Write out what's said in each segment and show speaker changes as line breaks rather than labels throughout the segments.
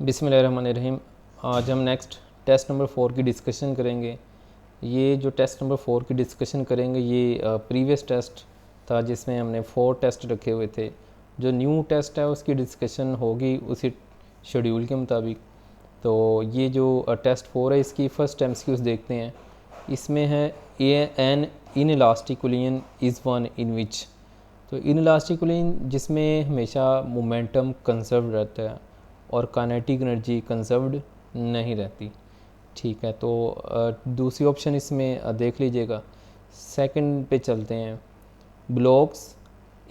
बिस्मिल्लाहिर्रहमानिर्रहीम। आज हम नेक्स्ट टेस्ट नंबर 4 की डिस्कशन करेंगे। ये जो टेस्ट नंबर 4 की डिस्कशन करेंगे ये प्रीवियस टेस्ट था जिसमें हमने 4 टेस्ट रखे हुए थे। जो न्यू टेस्ट है उसकी डिस्कशन होगी उसी शेड्यूल के मुताबिक। तो ये जो टेस्ट 4 है इसकी फ़र्स्ट एमसीक्यूज़ देखते हैं। इसमें है an in elastic collision is one in which. तो इन इलास्टिकुलियन जिसमें हमेशा मोमेंटम कंजर्व रहता है और काइनेटिक एनर्जी कंजर्व्ड नहीं रहती। ठीक है, तो दूसरी ऑप्शन इसमें देख लीजिएगा। सेकंड पे चलते हैं। Blocks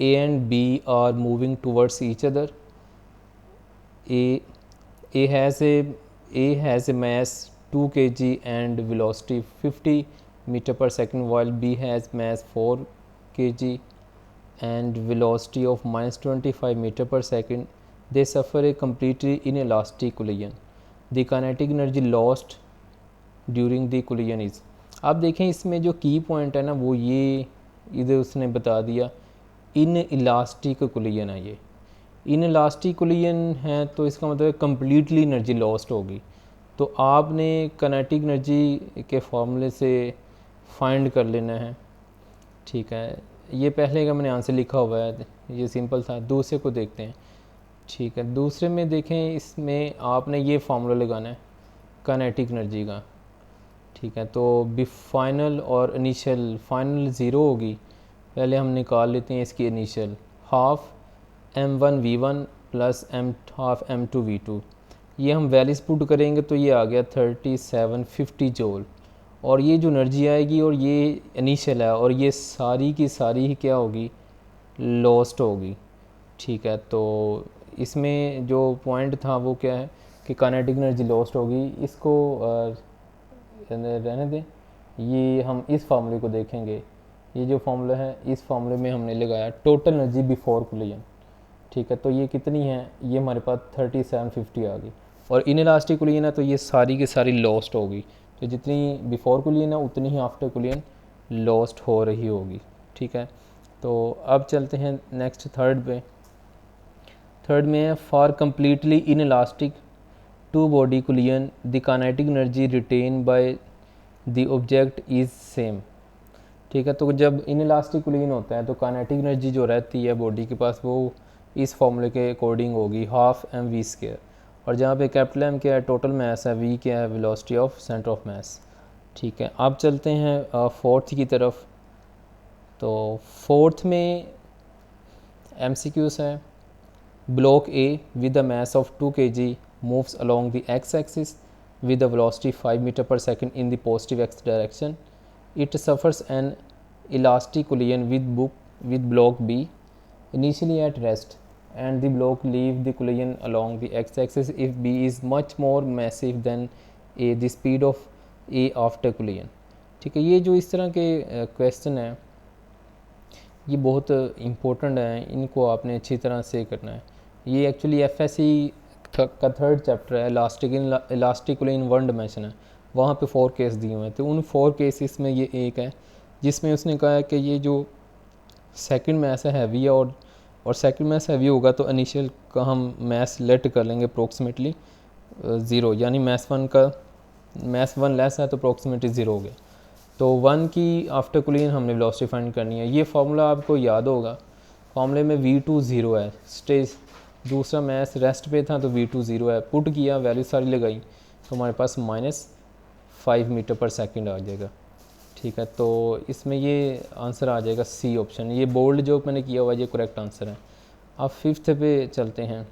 A and B are moving towards each other. A has a mass 2 kg and velocity 50 meter per second, while B has mass 4 kg and velocity of -25 meter per second. They suffer a completely inelastic collision. The kinetic energy lost during the collision is। आप देखें इसमें जो की point है ना वो ये इधर उसने बता दिया इन इलास्टिक कोलिजन है। ये इन इलास्टिक कोलिजन है तो इसका मतलब कम्प्लीटली एनर्जी लॉस्ट होगी। तो आपने काइनेटिक एनर्जी के फॉर्मूले से फाइंड कर लेना है। ठीक है, ये पहले का मैंने आंसर लिखा हुआ है, ये सिंपल था। दूसरे को देखते हैं। ठीक है, दूसरे में देखें इसमें आपने ये फार्मूला लगाना है काइनेटिक एनर्जी का। ठीक है, तो बी फाइनल और इनिशियल, फाइनल ज़ीरो होगी। पहले हम निकाल लेते हैं इसकी initial. Half m1v1 plus half m2v2। ये हम वैल्यूज पुट करेंगे तो ये आ गया 3750 जूल। और ये जो एनर्जी आएगी और ये इनिशियल है और ये सारी की सारी ही क्या होगी, लॉस्ट होगी। ठीक है, तो इसमें जो पॉइंट था वो क्या है कि काइनेटिक एनर्जी लॉस्ट होगी। इसको रहने दें, ये हम इस फार्मूले को देखेंगे। ये जो फार्मूला है इस फार्मूले में हमने लगाया टोटल एनर्जी बिफोर कोलिजन। ठीक है, तो ये कितनी है, ये हमारे पास 3750 आ गई। और इन इलास्टिक कोलिजन है तो ये सारी की सारी लॉस्ट होगी। तो जितनी बिफोर कोलिजन है उतनी ही आफ्टर कोलिजन लॉस्ट हो रही होगी। ठीक है, तो अब चलते हैं नेक्स्ट थर्ड पे। थर्ड में है for completely inelastic two body collision the kinetic energy retain by the object is same. ठीक है, तो जब इन इलास्टिक कोलिजन होता है तो काइनेटिक एनर्जी जो रहती है बॉडी के पास वो इस फॉर्मूले के अकॉर्डिंग होगी, हाफ एम वी स्क्वायर। और जहाँ पे कैपिटल एम क्या है, टोटल मास है, वी क्या है, velocity of centre of mass. ठीक है, अब चलते हैं फोर्थ की तरफ। तो फोर्थ में एमसीक्यूज है। Block A with a mass of 2 kg moves along the x axis with a velocity 5 meter per second in the positive x direction. It suffers an elastic collision with block B initially at rest, and the block leave the collision along the x-axis if B is much more massive than A, the speed of A after collision. ठीक है, ये जो इस तरह के question है ये बहुत इम्पोर्टेंट है, इनको आपने अच्छी तरह से करना है। ये एक्चुअली एफएससी का थर्ड चैप्टर है, elastic collision in one dimension है। वहाँ पे 4 केस दिए हुए हैं, तो उन 4 केसेस में ये एक है जिसमें उसने कहा है कि ये जो सेकंड मैस है हैवी है और सेकंड मैस हैवी होगा तो इनिशियल का हम मैस लेट कर लेंगे अप्रोक्सीमेटली 0, यानी मैस वन लेस है तो अप्रोक्सीमेटली 0 हो गया। तो 1 की आफ्टर कोलिजन हमने वेलोसिटी फाइंड करनी है। ये फार्मूला आपको याद होगा, फार्मूले में v2 0 है, स्टेज दूसरा मैच रेस्ट पे था तो v2 0 है। पुट किया, वैल्यू सारी लगाई तो हमारे पास -5 मीटर पर सेकंड आ जाएगा। ठीक है, तो इसमें ये आंसर आ जाएगा सी ऑप्शन। ये बोल्ड जो मैंने किया हुआ ये करेक्ट आंसर है। अब फिफ्थ पे चलते हैं।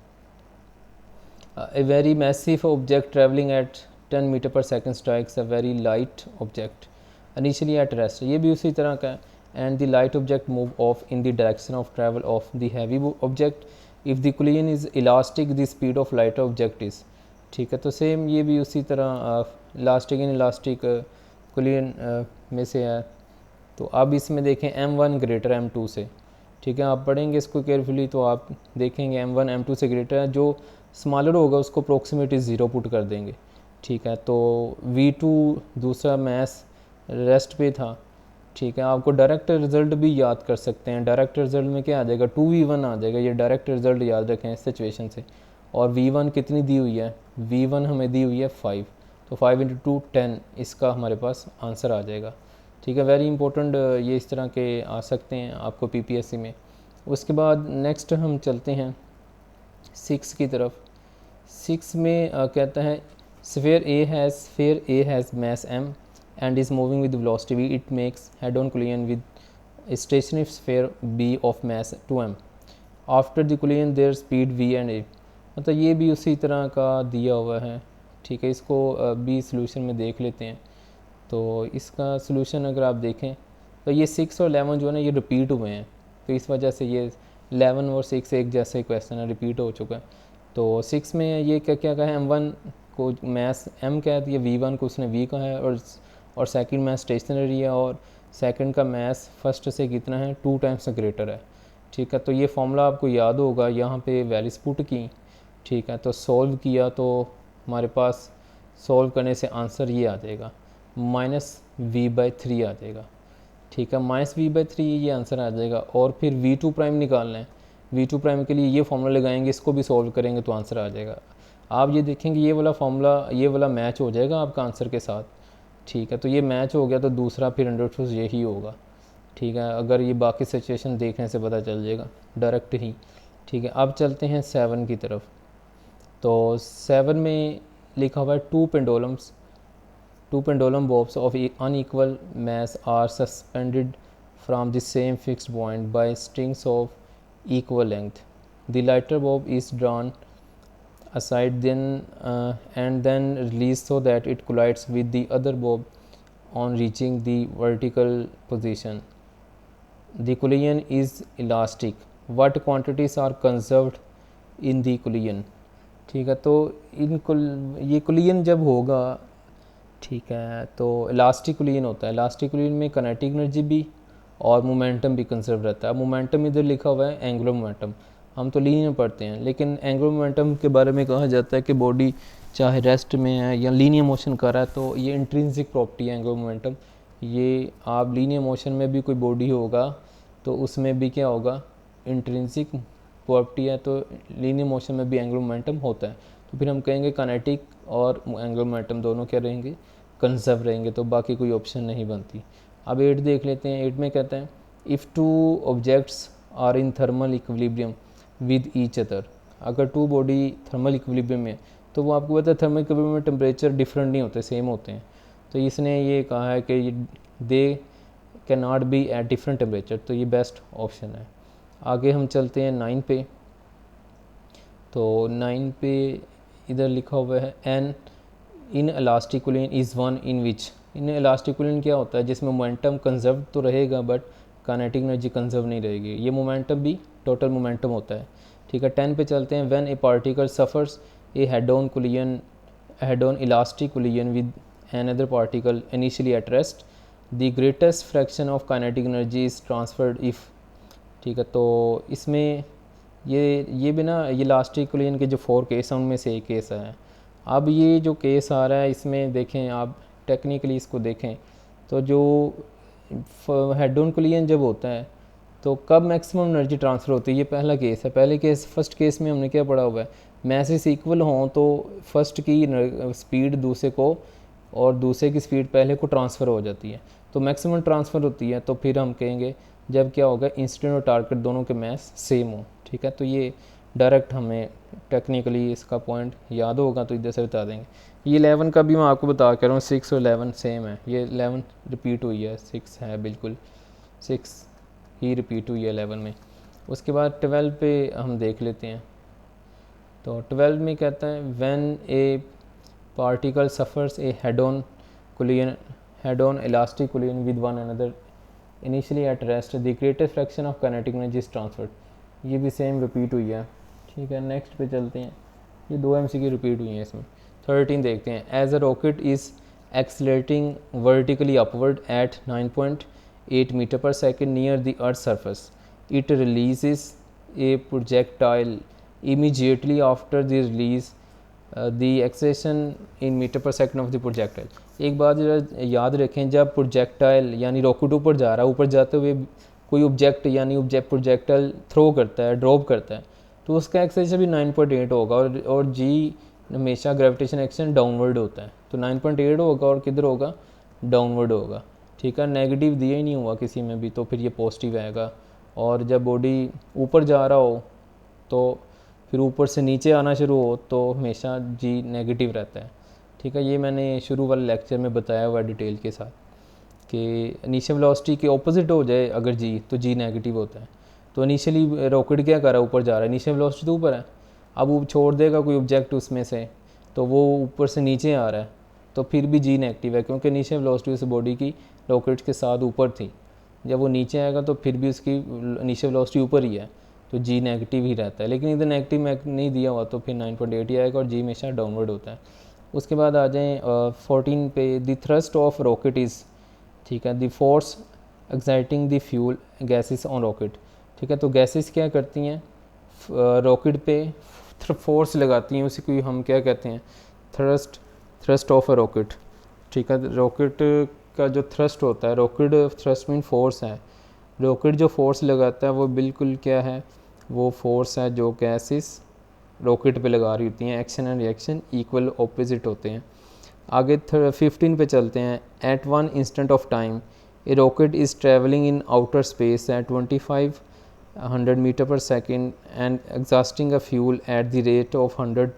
A very massive object travelling at 10 metre per second strikes a very light object initially at rest. ये भी उसी तरह का है। And the light object move off in the direction of travel of the heavy object if the collision is elastic the speed of lighter object is. ठीक है, तो same ये भी उसी तरह इलास्टिक इन इलास्टिक कोलिजन में से है। तो अब इसमें देखें m1 ग्रेटर m2 से। ठीक है, आप पढ़ेंगे इसको केयरफुली तो आप देखेंगे m1 m2 से ग्रेटर है, जो स्मॉलर होगा उसको अप्रोक्सीमेटली 0 पुट कर देंगे। ठीक है, तो v2 दूसरा मैस रेस्ट पे था। ठीक है, आपको डायरेक्ट रिजल्ट भी याद कर सकते हैं। डायरेक्ट रिजल्ट में क्या आ जाएगा, 2v1 आ जाएगा। ये डायरेक्ट रिजल्ट याद रखें इस सिचुएशन से। और v1 कितनी दी हुई है, V1 हमें दी हुई है 5, तो 5 इंटू 2 10 इसका हमारे पास आंसर आ जाएगा। ठीक है, वेरी इंपॉर्टेंट, ये इस तरह के आ सकते हैं आपको PPSC में। उसके बाद नेक्स्ट हम चलते हैं 6 की तरफ। 6 में कहता है sphere A has mass m and is moving with velocity v, it makes head-on collision with a stationary sphere b of mass 2m. After the collision their speed v and a, मतलब ये भी उसी तरह का दिया हुआ है। ठीक है, इसको भी सॉल्यूशन में देख लेते हैं। तो इसका सॉल्यूशन अगर आप देखें तो ये 6 और 11 जो है ना ये रिपीट हुए हैं, तो इस वजह से ये 11 और 6 एक जैसे क्वेश्चन है, रिपीट हो चुका है। तो 6 में ये क्या क्या कहा है, m1 को मैस m कह दिया, v1 को उसने v कहा है, और सेकंड मैस स्टेशनरी है, और सेकंड का मैस फर्स्ट से कितना है 2 टाइम्स ग्रेटर है। ठीक है, तो ये फॉर्मूला आपको याद होगा, यहाँ पे वैल्यूज पुट की। ठीक है, तो सॉल्व किया तो हमारे पास सॉल्व करने से आंसर ये आ जाएगा -v/3 आ जाएगा। ठीक है, -v/3 ये आंसर आ जाएगा। और फिर v2 प्राइम निकालना है, v2 प्राइम के लिए ये फॉर्मूला लगाएंगे, इसको भी सॉल्व करेंगे तो आंसर आ जाएगा। आप ये देखेंगे ये वाला फॉर्मूला ये वाला मैच हो जाएगा आपका आंसर के साथ। ठीक है, तो ये मैच हो गया तो दूसरा फिर 100% यही होगा। ठीक है, अगर ये बाकी सिचुएशन देखने से पता चल जाएगा डायरेक्ट ही। ठीक है, अब चलते हैं 7 की तरफ। तो 7 में लिखा हुआ है two pendulum bobs of unequal mass are suspended from the same fixed point by strings of equal length. The lighter bob is drawn aside and then released so that it collides with the other bob on reaching the vertical position. The collision is elastic. What quantities are conserved in the collision? ठीक है, तो ये collision जब होगा, ठीक है, तो elastic collision होता है। इलास्टिक कोलिजन में काइनेटिक एनर्जी भी और मोमेंटम भी कंजर्व रहता है। मोमेंटम इधर लिखा हुआ है एंगुलर मोमेंटम, हम तो लीनियर में पढ़ते हैं, लेकिन एंगुलर मोमेंटम के बारे में कहा जाता है कि बॉडी चाहे रेस्ट में है या लीनियर मोशन कर रहा है तो ये इंट्रिंसिक प्रॉपर्टी है एंगुलर मोमेंटम। ये आप लीनियर मोशन में भी कोई बॉडी होगा तो उसमें भी क्या होगा, इंट्रिंसिक प्रॉपर्टी है, तो लीनियर मोशन में भी एंगुलर मोमेंटम होता है। तो फिर हम कहेंगे काइनेटिक और एंगुलर मोमेंटम दोनों क्या रहेंगे, कंजर्व रहेंगे, तो बाकी कोई ऑप्शन नहीं बनती। अब 8 देख लेते हैं। 8 में कहते हैं if two objects are in thermal equilibrium with each other, अगर टू बॉडी थर्मल इक्विलिब्रियम में तो वो आपको पता है थर्मल इक्विलिब्रियम में टेम्परेचर डिफरेंट नहीं होते, सेम होते हैं। तो इसने ये कहा है कि they can not be at different temperature, तो ये बेस्ट ऑप्शन है। आगे हम चलते हैं 9 पे। तो 9 पे इधर लिखा हुआ है an inelastic collision is one in which, inelastic collision क्या होता है, जिसमें मोमेंटम कंजर्व तो रहेगा बट काइनेटिक एनर्जी कंजर्व नहीं रहेगी। ये मोमेंटम भी टोटल मोमेंटम होता है। ठीक है, 10 पे चलते हैं। When A particle suffers A head on elastic collision with another particle initially at rest, the greatest fraction of kinetic energy is transferred if. ठीक है, तो इसमें ये भी ना ये इलास्टिक कोलिजन के जो 4 केस हैं उनमें से एक केस है। अब ये जो केस आ रहा है इसमें देखें आप टेक्निकली इसको देखें तो जो हेड ऑन कोलिजन जब होता है तो कब मैक्सिमम एनर्जी ट्रांसफ़र होती है, ये पहला केस है। पहले केस फर्स्ट केस में हमने क्या पढ़ा हुआ है, मैसेस इक्वल हों तो फर्स्ट की स्पीड दूसरे को और दूसरे की स्पीड पहले को ट्रांसफ़र हो जाती है, तो मैक्सिमम ट्रांसफ़र होती है। तो फिर हम कहेंगे जब क्या होगा, इंस्टेंट और टारगेट दोनों के मैस सेम हो। ठीक है, तो ये डायरेक्ट हमें टेक्निकली इसका पॉइंट याद होगा तो इधर से बता देंगे। ये 11 का भी मैं आपको बता कर रहा हूँ, 6 और 11 सेम है। ये 11 रिपीट हुई है, 6 है बिल्कुल, 6 ही रिपीट हुई है 11 में। उसके बाद 12 पे हम देख लेते हैं। तो 12 में कहता है when A particle suffers A head on elastic collision with one another initially at rest, the greatest fraction of kinetic energy is transferred. ये भी सेम रिपीट हुई है। ठीक है, नेक्स्ट पे चलते हैं। ये 2 MCQ रिपीट हुई हैं इसमें। 13 देखते हैं। As a rocket is accelerating vertically upward at 9.8 metre per second near the earth surface, it releases a projectile immediately after the release the acceleration in metre per second of the projectile. एक बात याद रखें, जब projectile यानी rocket ऊपर जा रहा है, ऊपर जाते हुए कोई ऑब्जेक्ट यानी प्रोजेक्टाइल थ्रो करता है, ड्रॉप करता है, तो उसका एक्सेलेरेशन भी 9.8 होगा और जी हमेशा ग्रेविटेशन एक्शन डाउनवर्ड होता है, तो 9.8 होगा और किधर होगा, डाउनवर्ड होगा। ठीक है, नेगेटिव दिया ही नहीं हुआ किसी में भी, तो फिर ये पॉजिटिव आएगा। और जब बॉडी ऊपर जा रहा हो तो फिर ऊपर से नीचे आना शुरू हो तो हमेशा जी नेगेटिव रहता है। ठीक है, ये मैंने शुरू वाले लेक्चर में बताया हुआ डिटेल के साथ कि इनिशियल वेलोसिटी के ऑपोजिट हो जाए अगर जी, तो जी नेगेटिव होता है। तो इनिशियली रॉकेट क्या कर रहा है, ऊपर जा रहा है, इनिशियल वेलोसिटी तो ऊपर है, अब वो छोड़ देगा कोई ऑब्जेक्ट उसमें से तो वो ऊपर से नीचे आ रहा है, तो फिर भी जी नेगेटिव है, क्योंकि इनिशियल वेलोसिटी उस बॉडी की रॉकेट के साथ ऊपर थी। जब वो नीचे आएगा तो फिर भी उसकी इनिशियल वेलोसिटी ऊपर ही है, तो जी नेगेटिव ही रहता है। लेकिन इधर नेगेटिव नहीं दिया हुआ तो फिर 9.8 ही आएगा और जी हमेशा डाउनवर्ड होता है। उसके बाद आ जाएँ 14 पे, the thrust of rocket is, ठीक है, the force exciting the fuel gases on rocket. ठीक है, तो गैसेस क्या करती हैं, रॉकेट पे फोर्स लगाती हैं, उसी को हम क्या कहते हैं, थ्रस्ट ऑफ अ रॉकेट। ठीक है, रॉकेट का जो थ्रस्ट होता है, रॉकेट थ्रस्ट मीन फोर्स है, रॉकेट जो फोर्स लगाता है वो बिल्कुल क्या है, वो फोर्स है जो गैसेस रॉकेट पे लगा रही होती हैं। Action and reaction equal opposite होते हैं। आगे 15 पे चलते हैं। At one instant of time a rocket is travelling in outer space at 2500 metre per second and exhausting a fuel at the rate of 100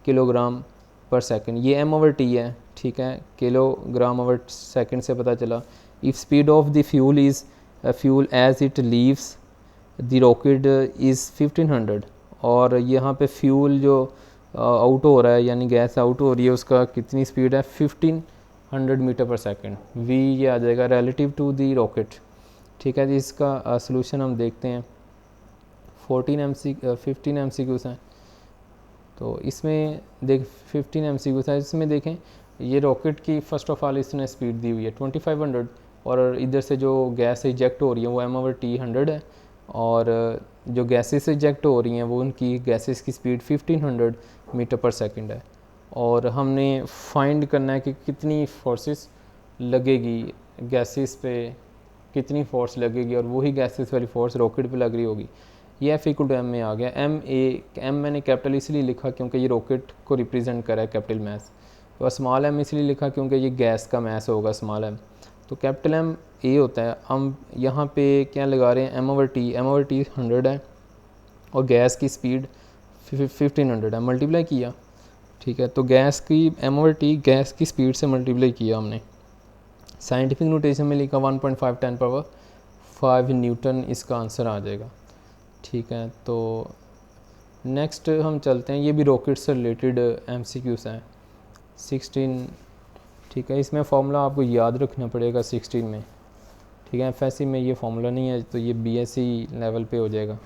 kilogram per second. ये m/t है, ठीक है, किलोग्राम/सेकेंड से पता चला। If speed of the fuel is fuel as it leaves the rocket is 1500, और यहाँ पे फ्यूल जो आउट हो रहा है यानी गैस आउट हो रही है उसका कितनी स्पीड है, 1500 मीटर पर सेकेंड। वी ये आ जाएगा रिलेटिव टू दी रॉकेट। ठीक है जी, इसका सलूशन हम देखते हैं। 15 MCQs हैं, तो इसमें 15 MCQs हैं, इसमें देखें ये रॉकेट की फ़र्स्ट ऑफ ऑल इसने स्पीड दी हुई है 2500, और इधर से जो गैस इजेक्ट हो रही है वो m/t 100 है, और जो गैसेस इजेक्ट हो रही हैं वो उनकी गैसेस की स्पीड 1500 मीटर पर सेकंड है। और हमने फाइंड करना है कि कितनी फोर्सेस लगेगी गैसेस पे, कितनी फोर्स लगेगी, और वही गैसेस वाली फोर्स रॉकेट पे लग रही होगी। ये F=m में आ गया। m मैंने कैपिटल इसलिए लिखा क्योंकि ये रॉकेट को रिप्रेजेंट करा है कैपिटल मैस, तो स्मॉल m इसलिए लिखा क्योंकि ये गैस का मैस होगा स्मॉल m, तो कैपिटल M A होता है। हम यहाँ पे क्या लगा रहे हैं, m/t 100 है और गैस की स्पीड 1500 है, मल्टीप्लाई किया। ठीक है, तो गैस की m/t गैस की स्पीड से मल्टीप्लाई किया हमने। साइंटिफिक नोटेशन में लिखा 1.5 10⁵ न्यूटन इसका आंसर आ जाएगा। ठीक है, तो नेक्स्ट हम चलते हैं, ये भी रॉकेट से रिलेटेड MCQs हैं 16। ठीक है, इसमें फार्मूला आपको याद रखना पड़ेगा 16 में। ठीक है, FSC में ये फार्मूला नहीं है तो ये BSc लेवल पे हो जाएगा।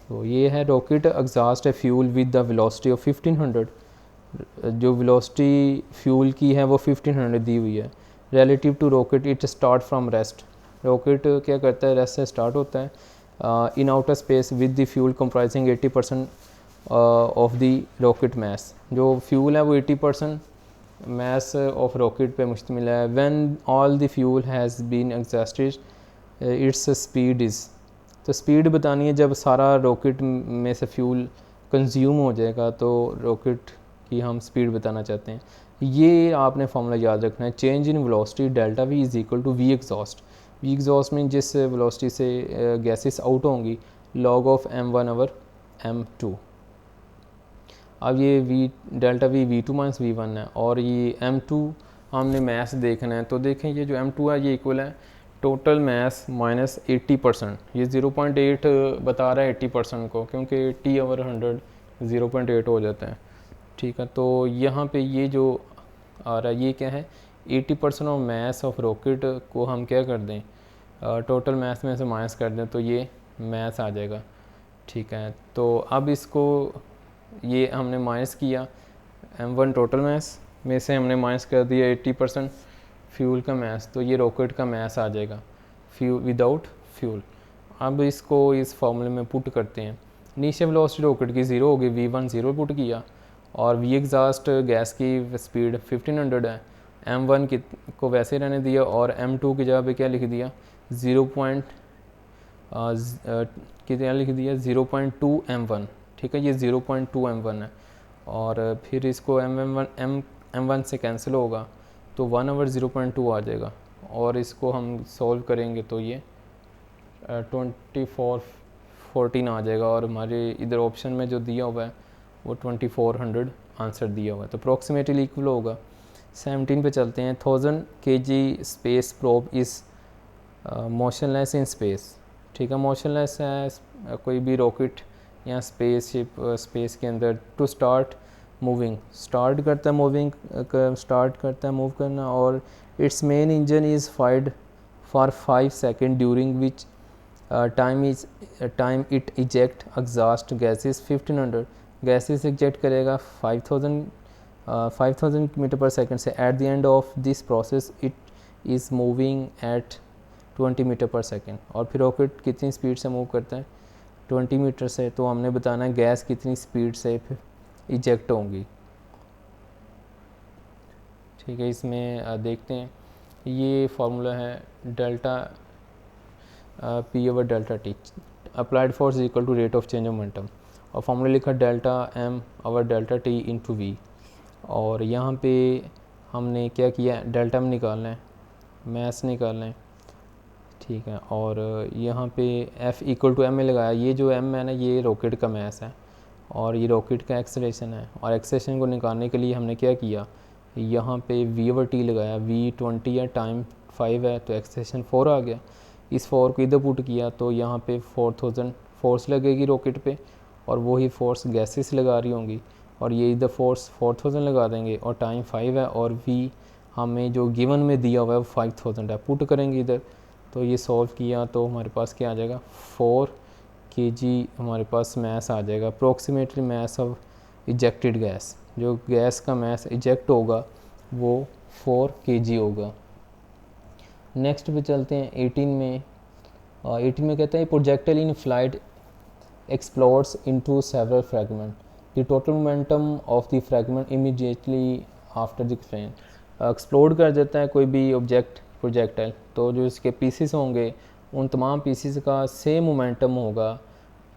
तो ये है rocket exhaust a fuel with the velocity of 1500, जो वेलोसिटी फ्यूल की है वो 1500 दी हुई है। Relative to rocket it start from rest, rocket क्या करता है, रेस्ट से स्टार्ट होता है। In outer space with the fuel comprising 80% of the rocket mass, जो फ्यूल है वो 80% मैस ऑफ रॉकेट पे मुश्तमिल है। When all the fuel has been exhausted its speed is, तो स्पीड बतानी है जब सारा रॉकेट में से फ्यूल कंज्यूम हो जाएगा, तो रॉकेट की हम स्पीड बताना चाहते हैं। ये आपने फार्मूला याद रखना है, change in velocity delta V is equal to V exhaust. V exhaust में जिस वेलोसिटी से गैसेस आउट होंगी log ऑफ m1/m2। अब ये डेल्टा V V2 - V1 है, और ये m2 हमने मैस देखना है, तो देखें ये जो m2 है ये इक्वल है टोटल मैस माइनस 80%। ये 0.8 बता रहा है 80% को, क्योंकि 80/100 0.8 हो जाता है। ठीक है, तो यहाँ पे ये जो आ रहा है ये क्या है, 80% ऑफ मैस ऑफ रॉकेट को हम क्या कर दें, टोटल मैस में से माइनस कर दें, तो ये मैस आ जाएगा। ठीक है, तो अब इसको ये हमने माइनस किया, m1 टोटल मैस में से हमने माइनस कर दिया 80% फ्यूल का मैस, तो ये रॉकेट का मैस आ जाएगा फ्यूल विदाउट फ्यूल। अब इसको इस फॉर्मूले में पुट करते हैं। इनिशियल वेलोसिटी रॉकेट की 0 होगी, V1 0 पुट किया, और V एग्जॉस्ट गैस की स्पीड 1500 है, m1 को वैसे रहने दिया, और m2 की जगह पे क्या लिख दिया, 0.2 m1। ठीक है, ये 0.2 m1 है, और फिर इसको m1 से कैंसिल होगा तो 1 ओवर 0.2 आ जाएगा, और इसको हम सॉल्व करेंगे तो ये 2414 आ जाएगा, और हमारे इधर ऑप्शन में जो दिया हुआ है वो 2400 आंसर दिया हुआ है, तो अप्रॉक्सीमेटली इक्वल होगा। 17 पे चलते हैं। 1000 kg space probe is motionless in space. ठीक है, मोशनलेस है कोई भी रॉकेट या स्पेसशिप स्पेस के अंदर। टू स्टार्ट मूविंग, स्टार्ट करता है मूविंग, स्टार्ट करता है मूव करना, और its main engine is fired for 5 second during which time it eject exhaust gases 1500 gases eject करेगा 5000 मीटर पर सेकेंड से। At the end of this process it is moving at 20 metre per second. और फिर rocket कितनी speed से move करता है? 20 metre से। तो हमने बताना है गैस कितनी स्पीड से फिर इजेक्ट होंगी। ठीक है, इसमें देखते हैं, ये फार्मूला है delta P over delta T, applied force equal to rate of change of momentum, और फार्मूला लिखा delta M over delta T into V. और यहाँ पे हमने क्या किया, डेल्टा एम निकालना है, मैस निकालना है। ठीक है, और यहाँ पे F इक्वल टू एम में लगाया। ये जो एम है ना, ये रॉकेट का मैस है, और ये रॉकेट का एक्सेलरेशन है। और एक्सेलरेशन को निकालने के लिए हमने क्या किया, यहाँ पे V ओवर टी लगाया। V 20 है, टाइम 5 है, तो एक्सेलरेशन 4 आ गया। इस 4 को इधर पुट किया तो यहाँ पे 4000 फोर्स लगेगी रॉकेट पे, और वही फोर्स गैसेस लगा रही होंगी, और ये इधर फोर्स 4000 लगा देंगे, और टाइम 5 है, और V हमें जो गिवन में दिया हुआ है वो 5000 है, पुट करेंगे इधर। तो ये सॉल्व किया तो हमारे पास क्या आ जाएगा, 4 kg हमारे पास मैस आ जाएगा, approximately mass of ejected gas. जो गैस का मैस इजेक्ट होगा वो 4 kg होगा। नेक्स्ट पे चलते हैं 18 में। 18 में कहते हैं projectile in flight explodes into several fragment, the total momentum of the fragment immediately after the flame. Explode कर देता है कोई भी ऑब्जेक्ट प्रोजेक्टाइल, तो जो इसके पीसीस होंगे उन तमाम पीसीस का सेम मोमेंटम होगा।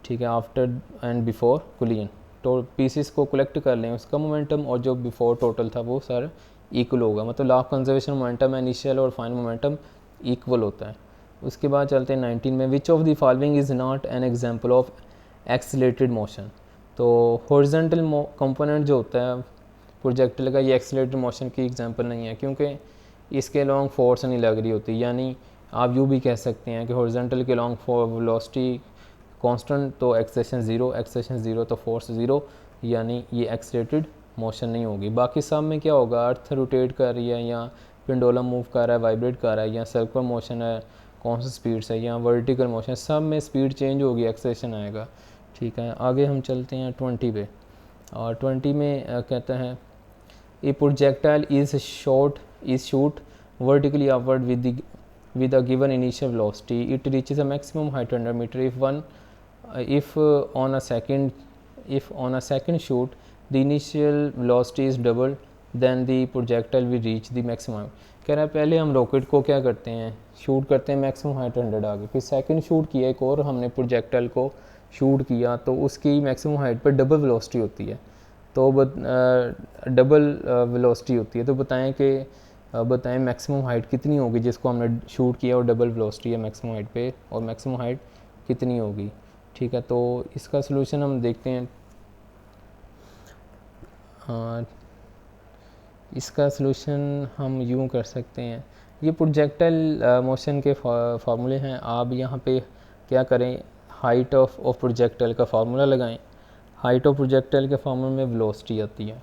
ठीक है, आफ्टर एंड बिफोर कोलिजन, तो पीसीस को कलेक्ट कर लें उसका मोमेंटम, और जो बिफोर टोटल था वो सारा इक्वल होगा। मतलब law of conservation momentum initial और फाइनल मोमेंटम इक्वल होता है। उसके बाद चलते हैं 19 में। Which of the following is not an example of accelerated motion. तो हॉरिजॉन्टल कंपोनेंट जो होता है प्रोजेक्टाइल का, ये एक्सीलरेटेड मोशन की एग्जांपल नहीं है, क्योंकि इसके लॉन्ग फोर्स नहीं लग रही होती। यानी आप यूँ भी कह सकते हैं कि हॉरिजॉन्टल के लॉन्ग वेलोसिटी कांस्टेंट, तो एक्सेलेरेशन ज़ीरो, तो फोर्स ज़ीरो, यानी ये एक्सीलरेटेड मोशन नहीं होगी। बाकी सब में क्या होगा, अर्थ रोटेट कर रही है, या पेंडुलम मूव कर रहा है, वाइब्रेट कर रहा है, या सर्कुलर मोशन है कौन सी स्पीड से, या वर्टिकल मोशन, सब में स्पीड चेंज होगी, एक्सेलेरेशन आएगा। ठीक है, आगे हम चलते हैं 20 पे। और 20 में कहता है ए projectile is shoot vertically upward with a given initial velocity. It reaches a maximum height 100 meter if on a second shoot the initial velocity is doubled, then the projectile will reach the maximum. कह रहा है पहले हम rocket को क्या करते हैं, shoot करते हैं मैक्सिमम हाइट 100 आगे, फिर सेकंड शूट किया एक और हमने प्रोजेक्टाइल को शूट किया तो उसकी मैक्सिमम हाइट पर डबल वेलोसिटी होती है। तो डबल वेलोसिटी होती है, तो बताएं मैक्सिमम हाइट कितनी होगी जिसको हमने शूट किया और डबल वेलोसिटी है मैक्सिमम हाइट पे, और मैक्सिमम हाइट कितनी होगी। ठीक है, तो इसका सलूशन हम देखते हैं। इसका सलूशन हम यूँ कर सकते हैं, ये प्रोजेक्टाइल मोशन के फार्मूले हैं। आप यहाँ पे क्या करें, हाइट ऑफ प्रोजेक्टाइल का फार्मूला लगाएं। हाइट ऑफ प्रोजेक्टाइल के फार्मूले में वेलोसिटी आती है,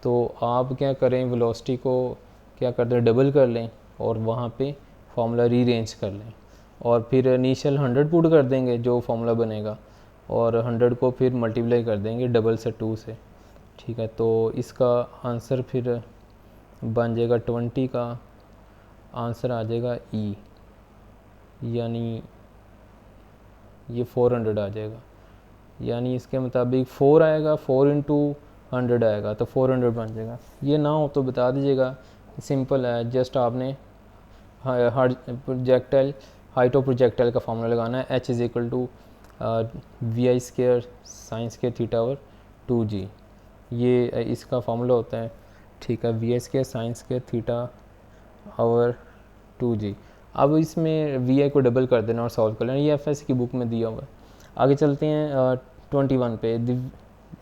तो आप क्या करें, वेलोसिटी को क्या करते हैं, डबल कर लें, और वहाँ पे फार्मूला रीअरेंज कर लें, और फिर इनिशियल 100 पुट कर देंगे जो फार्मूला बनेगा, और 100 को फिर मल्टीप्लाई कर देंगे डबल से 2 से। ठीक है, तो इसका आंसर फिर बन जाएगा 20 का आंसर आ जाएगा ई, यानी ये 400 आ जाएगा, यानी इसके मुताबिक 4 आएगा, 4 इंटू 100 आएगा, तो 400 बन जाएगा। ये ना हो तो बता दीजिएगा, सिंपल है, जस्ट आपने प्रोजेक्टाइल हाइट ऑफ प्रोजेक्टाइल का फार्मूला लगाना है, h is equal to VI² sin² theta over 2g। ये इसका फार्मूला होता है, ठीक है, वी एस के sine square theta over 2g। अब इसमें वी आई को डबल कर देना और सॉल्व कर लेना, ये एफ एस की बुक में दिया हुआ है। आगे चलते हैं 21 पे।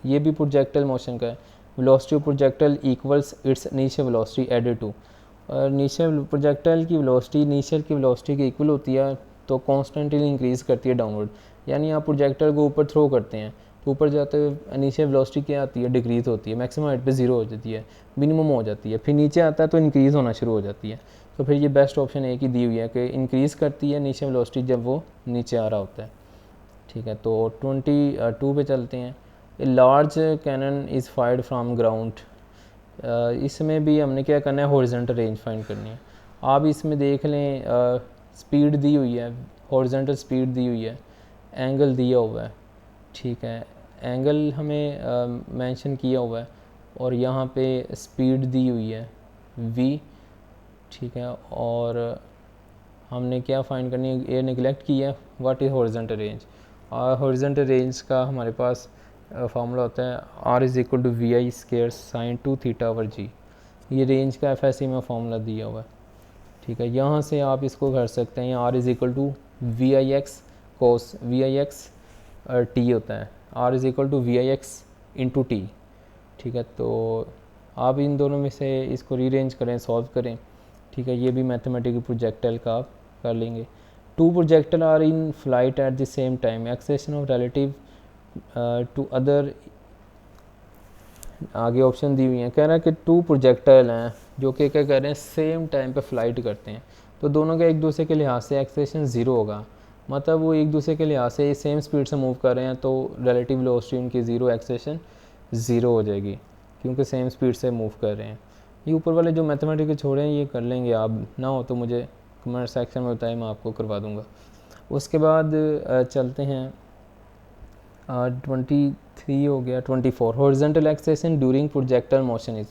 ये भी प्रोजेक्टाइल मोशन का है। Velocity of projectile equals its initial velocity added to. Initial projectile की वेलोसिटी इनिशियल की वेलोसिटी के इक्वल होती है तो कॉन्स्टेंटली इंक्रीज़ करती है डाउनवर्ड। यानी आप प्रोजेक्टाइल को ऊपर थ्रो करते हैं तो ऊपर जाते हुए इनिशियल वेलोसिटी क्या आती है, डिक्रीज़ होती है, मैक्सिमम हाइट पे ज़ीरो हो जाती है, मिनिमम हो जाती है, फिर नीचे आता है तो इंक्रीज़ होना शुरू हो जाती है। तो फिर ये बेस्ट ऑप्शन एक ही दी हुई है कि इंक्रीज़ करती है इनिशियल वेलोसिटी जब वो नीचे आ रहा होता है, ठीक है। तो 22 पे चलते हैं। A large cannon is fired from ground. इसमें भी हमने क्या करना है, हॉरिजॉन्टल रेंज फाइंड करनी है। आप इसमें देख लें, स्पीड दी हुई है, हॉरिजॉन्टल स्पीड दी हुई है, एंगल दिया हुआ है, ठीक है, एंगल हमें मेंशन किया हुआ है और यहाँ पे स्पीड दी हुई है v, ठीक है। और हमने क्या फाइंड करनी है, ये निगलेक्ट किया है, व्हाट इज़ हॉरिजॉन्टल रेंज। और हॉरिजॉन्टल रेंज का हमारे पास फार्मूला होता है r is equal to we i square sine 2 theta over g. ये रेंज का एफ एस सी में फार्मूला दिया हुआ है, ठीक है। यहाँ से आप इसको कर सकते हैं, r is equal to we I X cos V I X T होता है, r is equal to we I X into T, ठीक है। तो आप इन दोनों में से इसको रीअरेंज करें, सॉल्व करें, ठीक है। ये भी मैथमेटिकल प्रोजेक्टाइल का आप कर लेंगे। Two projectile are in flight at the same time, acceleration of relative to other. आगे ऑप्शन दी हुई है, कह रहा है कि टू प्रोजेक्टाइल हैं जो कि क्या कर रहे हैं, सेम टाइम पे फ्लाइट करते हैं, तो दोनों का एक दूसरे के लिहाज से एक्सेलेरेशन ज़ीरो होगा। मतलब वो एक दूसरे के लिहाज से सेम स्पीड से मूव कर रहे हैं तो रिलेटिव वेलोसिटी उनकी ज़ीरो, एक्सेलेरेशन ज़ीरो हो जाएगी क्योंकि सेम स्पीड से मूव कर रहे हैं। ये ऊपर वाले जो मैथमेटिक्स छोड़े हैं ये कर लेंगे आप, ना हो तो मुझे कमेंट सेक्शन में बताएं, मैं आपको करवा दूंगा। उसके बाद चलते हैं 23 हो गया, 24 horizontal acceleration during projectile motion is,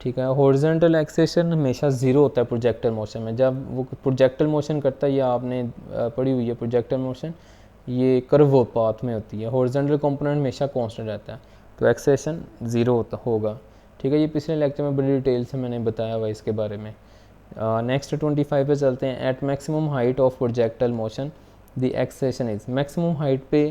ठीक है। हॉरिजॉन्टल एक्सेलेरेशन हमेशा ज़ीरो होता है प्रोजेक्टाइल मोशन में। जब वो प्रोजेक्टाइल मोशन करता है, या आपने पढ़ी हुई है प्रोजेक्टाइल मोशन, ये कर्व पाथ में होती है, हॉरिजॉन्टल कंपोनेंट हमेशा कांस्टेंट रहता है तो एक्सेलेरेशन ज़ीरो होगा, ठीक है। ये पिछले लेक्चर में बड़ी डिटेल से मैंने बताया हुआ इसके बारे में। नेक्स्ट 25 पे चलते हैं। At maximum height of projectile motion the acceleration is, maximum height पे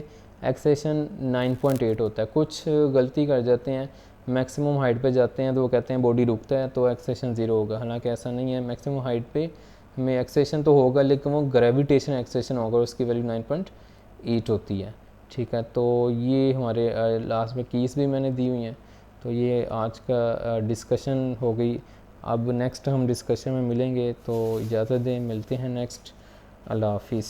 एक्सेलेरेशन 9.8 होता है। कुछ गलती कर जाते हैं, मैक्सिमम हाइट पे जाते हैं तो वो कहते हैं बॉडी रुकता है तो एक्सेलेरेशन ज़ीरो होगा, हालांकि ऐसा नहीं है। मैक्सिमम हाइट पे हमें एक्सेलेरेशन तो होगा लेकिन वो ग्रेविटेशन एक्सेलेरेशन होगा, उसकी वैल्यू 9.8 होती है, ठीक है। तो ये हमारे लास्ट में कीज़ भी मैंने दी हुई हैं। तो ये आज का डिस्कशन हो गई। अब नेक्स्ट हम डिस्कशन में मिलेंगे, तो इजाज़त दें, मिलते हैं नेक्स्ट। अल्लाह हाफिज़।